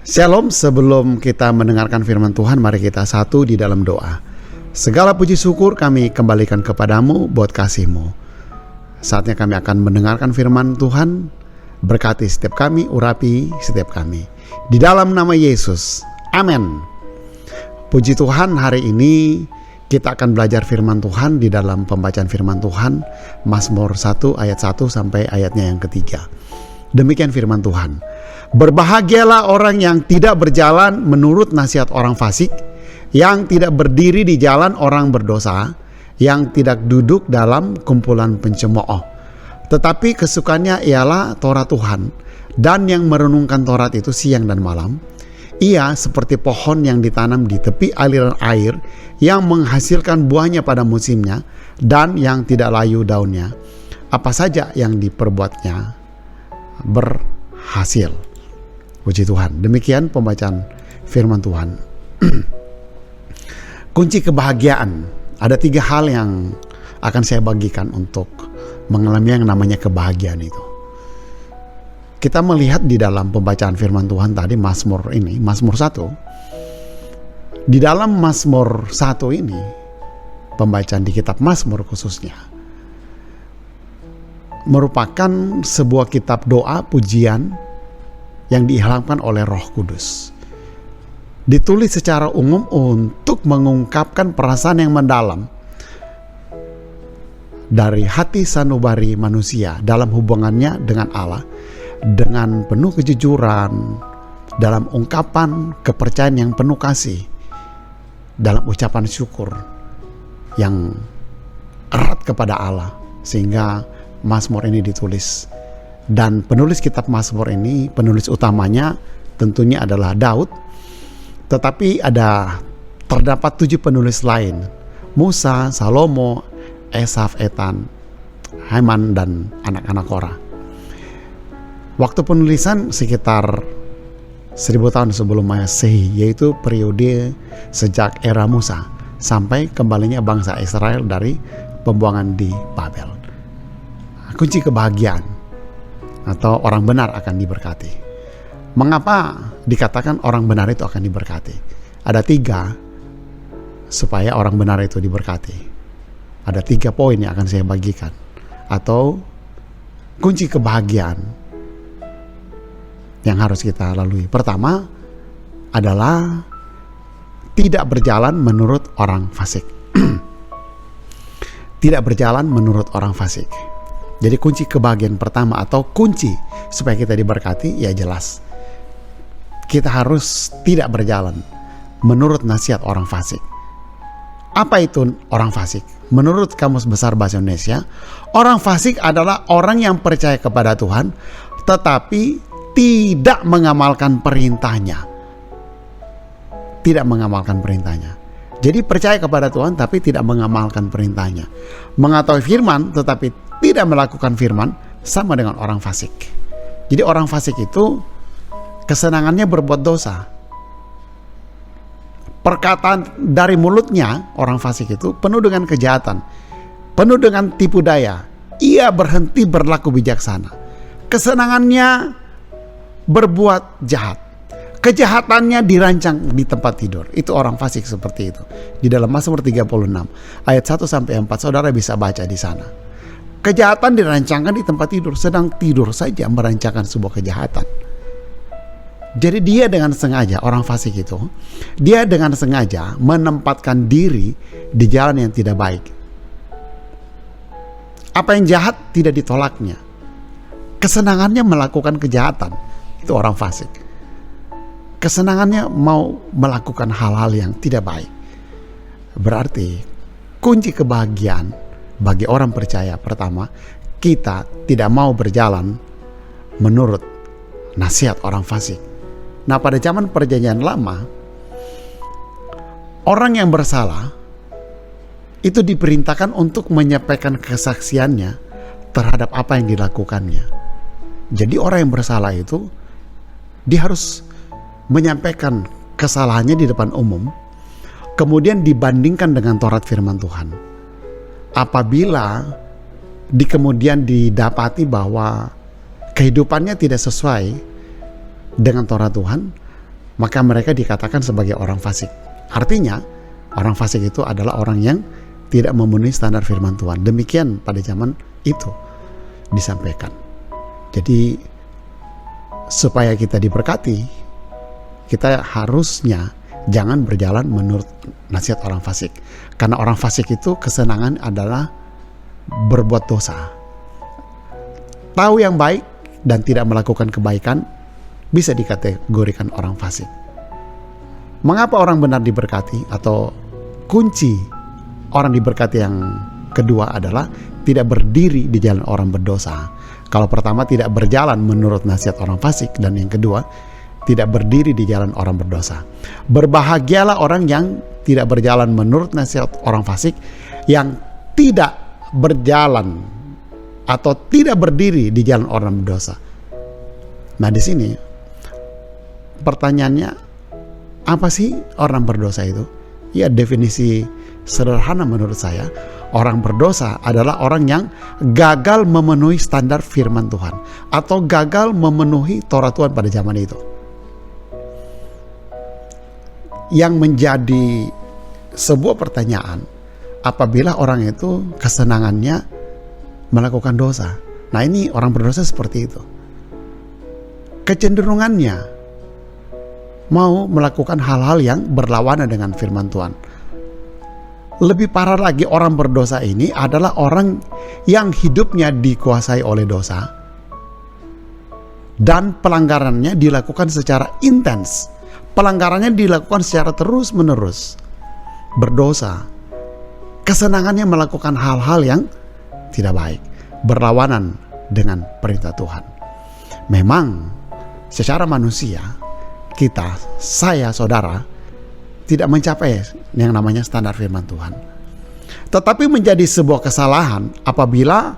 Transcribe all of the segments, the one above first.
Shalom, sebelum kita mendengarkan firman Tuhan, mari kita satu di dalam doa. Segala puji syukur kami kembalikan kepadamu buat kasih-Mu. Saatnya kami akan mendengarkan firman Tuhan. Berkati setiap kami, urapi setiap kami. Di dalam nama Yesus, amin. Puji Tuhan, hari ini kita akan belajar firman Tuhan di dalam pembacaan firman Tuhan Mazmur 1 ayat 1 sampai ayatnya yang ketiga. Demikian firman Tuhan. Berbahagialah orang yang tidak berjalan menurut nasihat orang fasik, yang tidak berdiri di jalan orang berdosa, yang tidak duduk dalam kumpulan pencemooh. Tetapi kesukaannya ialah Taurat Tuhan, dan yang merenungkan Taurat itu siang dan malam. Ia seperti pohon yang ditanam di tepi aliran air, yang menghasilkan buahnya pada musimnya, dan yang tidak layu daunnya. Apa saja yang diperbuatnya berhasil. Puji Tuhan. Demikian pembacaan firman Tuhan. Kunci kebahagiaan. Ada 3 hal yang akan saya bagikan untuk mengalami yang namanya kebahagiaan itu. Kita melihat di dalam pembacaan firman Tuhan tadi, Mazmur 1. Di dalam Mazmur 1 ini, pembacaan di kitab Mazmur khususnya, merupakan sebuah kitab doa pujian yang diilhamkan oleh Roh Kudus. Ditulis secara umum untuk mengungkapkan perasaan yang mendalam dari hati sanubari manusia dalam hubungannya dengan Allah, dengan penuh kejujuran, dalam ungkapan kepercayaan yang penuh kasih, dalam ucapan syukur yang erat kepada Allah, sehingga Mazmur ini ditulis. Dan penulis kitab Mazmur ini, penulis utamanya tentunya adalah Daud. Tetapi terdapat 7 penulis lain. Musa, Salomo, Esaf, Etan, Heman, dan anak-anak Korah. Waktu penulisan sekitar 1000 tahun sebelum Masehi, yaitu periode sejak era Musa sampai kembalinya bangsa Israel dari pembuangan di Babel. Kunci kebahagiaan atau orang benar akan diberkati. Mengapa dikatakan orang benar itu akan diberkati? Ada 3 supaya orang benar itu diberkati. Ada 3 poin yang akan saya bagikan, atau kunci kebahagiaan yang harus kita lalui. Pertama adalah tidak berjalan menurut orang fasik. Tidak berjalan menurut orang fasik. Jadi kunci kebahagiaan pertama atau kunci supaya kita diberkati, ya jelas kita harus tidak berjalan menurut nasihat orang fasik. Apa itu orang fasik? Menurut Kamus Besar Bahasa Indonesia, orang fasik adalah orang yang percaya kepada Tuhan tetapi tidak mengamalkan perintahnya. Tidak mengamalkan perintahnya. Jadi percaya kepada Tuhan tapi tidak mengamalkan perintahnya. Mengetahui firman tetapi tidak melakukan firman, sama dengan orang fasik. Jadi orang fasik itu kesenangannya berbuat dosa. Perkataan dari mulutnya orang fasik itu penuh dengan kejahatan, penuh dengan tipu daya. Ia berhenti berlaku bijaksana. Kesenangannya berbuat jahat. Kejahatannya dirancang di tempat tidur. Itu orang fasik seperti itu. Di dalam Mazmur 36 ayat 1 sampai 4 saudara bisa baca di sana. Kejahatan dirancangkan di tempat tidur, sedang tidur saja merancangkan sebuah kejahatan. Jadi dia dengan sengaja, orang fasik itu, dia dengan sengaja menempatkan diri di jalan yang tidak baik. Apa yang jahat tidak ditolaknya. Kesenangannya melakukan kejahatan. Itu orang fasik. Kesenangannya mau melakukan hal-hal yang tidak baik. Berarti kunci kebahagiaan bagi orang percaya, pertama, kita tidak mau berjalan menurut nasihat orang fasik. Nah, pada zaman perjanjian lama, orang yang bersalah itu diperintahkan untuk menyampaikan kesaksiannya terhadap apa yang dilakukannya. Jadi orang yang bersalah itu dia harus menyampaikan kesalahannya di depan umum, kemudian dibandingkan dengan Taurat firman Tuhan. Apabila kemudian didapati bahwa kehidupannya tidak sesuai dengan Taurat Tuhan, maka mereka dikatakan sebagai orang fasik. Artinya, orang fasik itu adalah orang yang tidak memenuhi standar firman Tuhan. Demikian pada zaman itu disampaikan. Jadi, supaya kita diberkati, kita harusnya jangan berjalan menurut nasihat orang fasik. Karena orang fasik itu kesenangan adalah berbuat dosa. Tahu yang baik dan tidak melakukan kebaikan bisa dikategorikan orang fasik. Mengapa orang benar diberkati? Atau kunci orang diberkati yang kedua adalah tidak berdiri di jalan orang berdosa. Kalau pertama tidak berjalan menurut nasihat orang fasik, dan yang kedua tidak berdiri di jalan orang berdosa. Berbahagialah orang yang tidak berjalan menurut nasihat orang fasik, yang tidak berjalan atau tidak berdiri di jalan orang berdosa. Nah, di sini pertanyaannya, apa sih orang berdosa itu? Ya, definisi sederhana menurut saya, orang berdosa adalah orang yang gagal memenuhi standar firman Tuhan atau gagal memenuhi Taurat Tuhan pada zaman itu. Yang menjadi sebuah pertanyaan, apabila orang itu kesenangannya melakukan dosa. Nah, ini orang berdosa seperti itu. Kecenderungannya mau melakukan hal-hal yang berlawanan dengan firman Tuhan. Lebih parah lagi, orang berdosa ini adalah orang yang hidupnya dikuasai oleh dosa dan pelanggarannya dilakukan secara intens. Pelanggarannya dilakukan secara terus-menerus. Berdosa. Kesenangannya melakukan hal-hal yang tidak baik, berlawanan dengan perintah Tuhan. Memang secara manusia, kita, saya, saudara, tidak mencapai yang namanya standar firman Tuhan. Tetapi menjadi sebuah kesalahan apabila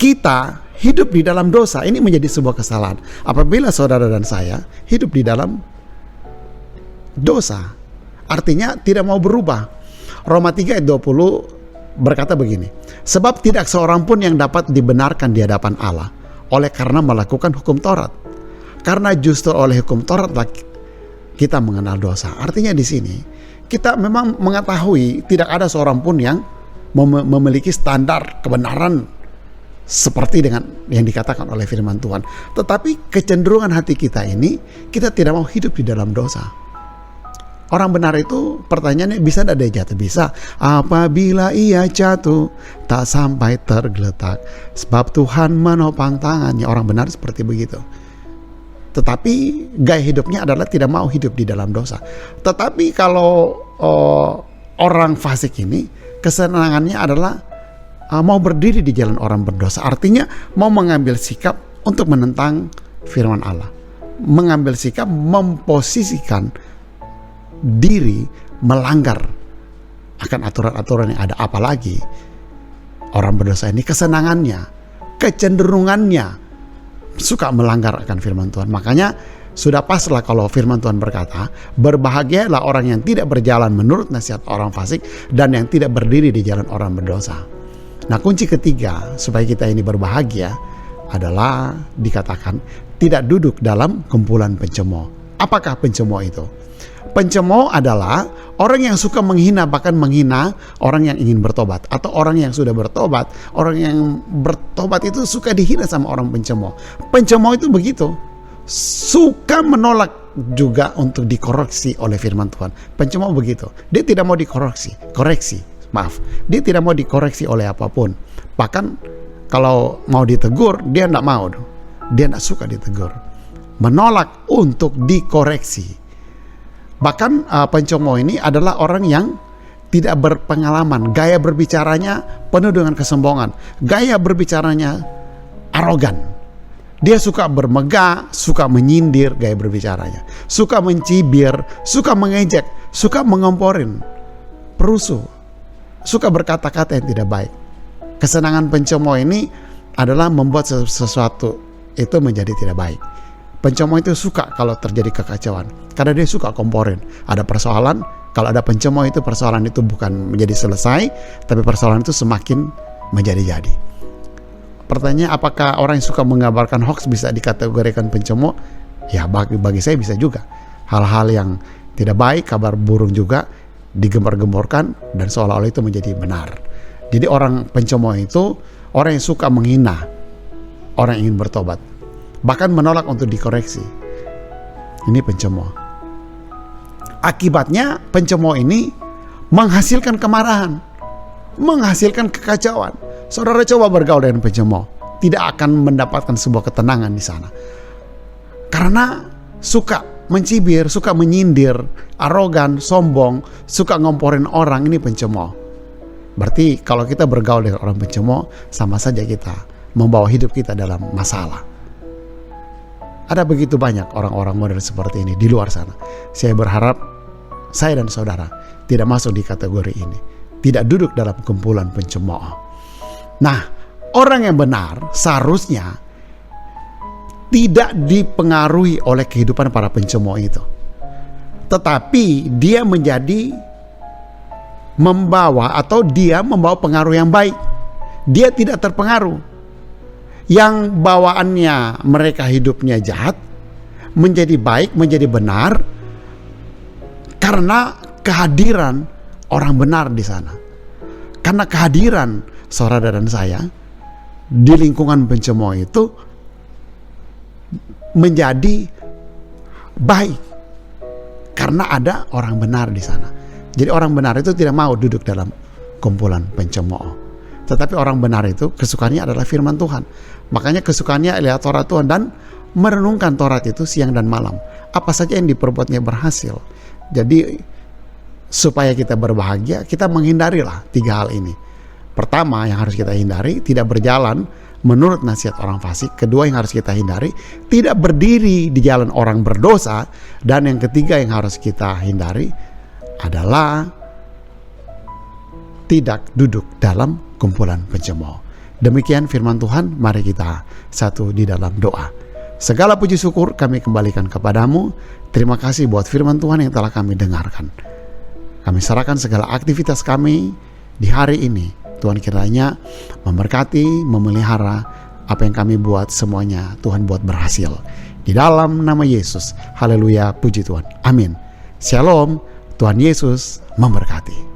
kita hidup di dalam dosa. Ini menjadi sebuah kesalahan apabila saudara dan saya hidup di dalam dosa. Artinya tidak mau berubah. Roma 3 ayat 20 berkata begini, sebab tidak seorang pun yang dapat dibenarkan di hadapan Allah oleh karena melakukan hukum Taurat. Karena justru oleh hukum Taurat kita mengenal dosa. Artinya di sini kita memang mengetahui tidak ada seorang pun yang memiliki standar kebenaran seperti dengan yang dikatakan oleh firman Tuhan. Tetapi kecenderungan hati kita ini, kita tidak mau hidup di dalam dosa. Orang benar itu pertanyaannya, bisa tidak dia jatuh? Bisa. Apabila ia jatuh, tak sampai tergeletak, sebab Tuhan menopang tangannya. Orang benar seperti begitu. Tetapi gaya hidupnya adalah tidak mau hidup di dalam dosa. Tetapi kalau orang fasik ini, kesenangannya adalah mau berdiri di jalan orang berdosa. Artinya mau mengambil sikap untuk menentang firman Allah, mengambil sikap memposisikan diri melanggar akan aturan-aturan yang ada. Apalagi orang berdosa ini kesenangannya, kecenderungannya suka melanggar akan firman Tuhan. Makanya sudah paslah kalau firman Tuhan berkata, berbahagialah orang yang tidak berjalan menurut nasihat orang fasik dan yang tidak berdiri di jalan orang berdosa. Nah, kunci ketiga supaya kita ini berbahagia adalah dikatakan tidak duduk dalam kumpulan pencemooh. Apakah pencemooh itu? Pencemooh adalah orang yang suka menghina, bahkan menghina orang yang ingin bertobat, atau orang yang sudah bertobat. Orang yang bertobat itu suka dihina sama orang pencemooh. Pencemooh itu begitu, suka menolak juga untuk dikoreksi oleh firman Tuhan. Pencemooh begitu, dia tidak mau dikoreksi, dia tidak mau dikoreksi oleh apapun. Bahkan kalau mau ditegur, dia tidak mau. Dia tidak suka ditegur, menolak untuk dikoreksi. Bahkan pencemooh ini adalah orang yang tidak berpengalaman. Gaya berbicaranya penuh dengan kesombongan. Gaya berbicaranya arogan. Dia suka bermegah, suka menyindir gaya berbicaranya. Suka mencibir, suka mengejek, suka mengomporin, perusuh, suka berkata-kata yang tidak baik. Kesenangan pencemooh ini adalah membuat sesuatu itu menjadi tidak baik. Pencemooh itu suka kalau terjadi kekacauan, karena dia suka komporin. Ada persoalan, kalau ada pencemooh itu persoalan itu bukan menjadi selesai, tapi persoalan itu semakin menjadi-jadi. Pertanyaan, apakah orang yang suka mengabarkan hoax bisa dikategorikan pencemooh? Ya bagi saya bisa juga. Hal-hal yang tidak baik, kabar burung juga digembar-gemborkan dan seolah-olah itu menjadi benar. Jadi orang pencemooh itu orang yang suka menghina orang yang ingin bertobat, bahkan menolak untuk dikoreksi. Ini pencemooh. Akibatnya pencemooh ini menghasilkan kemarahan, menghasilkan kekacauan. Saudara coba bergaul dengan pencemooh, tidak akan mendapatkan sebuah ketenangan di sana. Karena suka mencibir, suka menyindir, arogan, sombong, suka ngomporin orang, ini pencemooh. Berarti kalau kita bergaul dengan orang pencemooh, sama saja kita membawa hidup kita dalam masalah. Ada begitu banyak orang-orang modern seperti ini di luar sana. Saya berharap saya dan saudara tidak masuk di kategori ini, tidak duduk dalam kumpulan pencemooh. Nah, orang yang benar seharusnya tidak dipengaruhi oleh kehidupan para pencemooh itu, tetapi dia membawa pengaruh yang baik. Dia tidak terpengaruh. Yang bawaannya mereka hidupnya jahat menjadi baik, menjadi benar karena kehadiran orang benar di sana. Karena kehadiran saudara dan saya di lingkungan pencemooh itu menjadi baik karena ada orang benar di sana. Jadi orang benar itu tidak mau duduk dalam kumpulan pencemooh. Tetapi orang benar itu kesukaannya adalah firman Tuhan. Makanya kesukaannya lihat Taurat Tuhan dan merenungkan Taurat itu siang dan malam. Apa saja yang diperbuatnya berhasil. Jadi supaya kita berbahagia, kita menghindarilah 3 hal ini. Pertama yang harus kita hindari, tidak berjalan menurut nasihat orang fasik. Kedua yang harus kita hindari, tidak berdiri di jalan orang berdosa. Dan yang ketiga yang harus kita hindari adalah tidak duduk dalam kumpulan pencemooh. Demikian firman Tuhan, mari kita satu di dalam doa. Segala puji syukur kami kembalikan kepadamu. Terima kasih buat firman Tuhan yang telah kami dengarkan. Kami serahkan segala aktivitas kami di hari ini. Tuhan kiranya memberkati, memelihara apa yang kami buat semuanya. Tuhan buat berhasil. Di dalam nama Yesus. Haleluya, puji Tuhan. Amin. Shalom. Tuhan Yesus memberkati.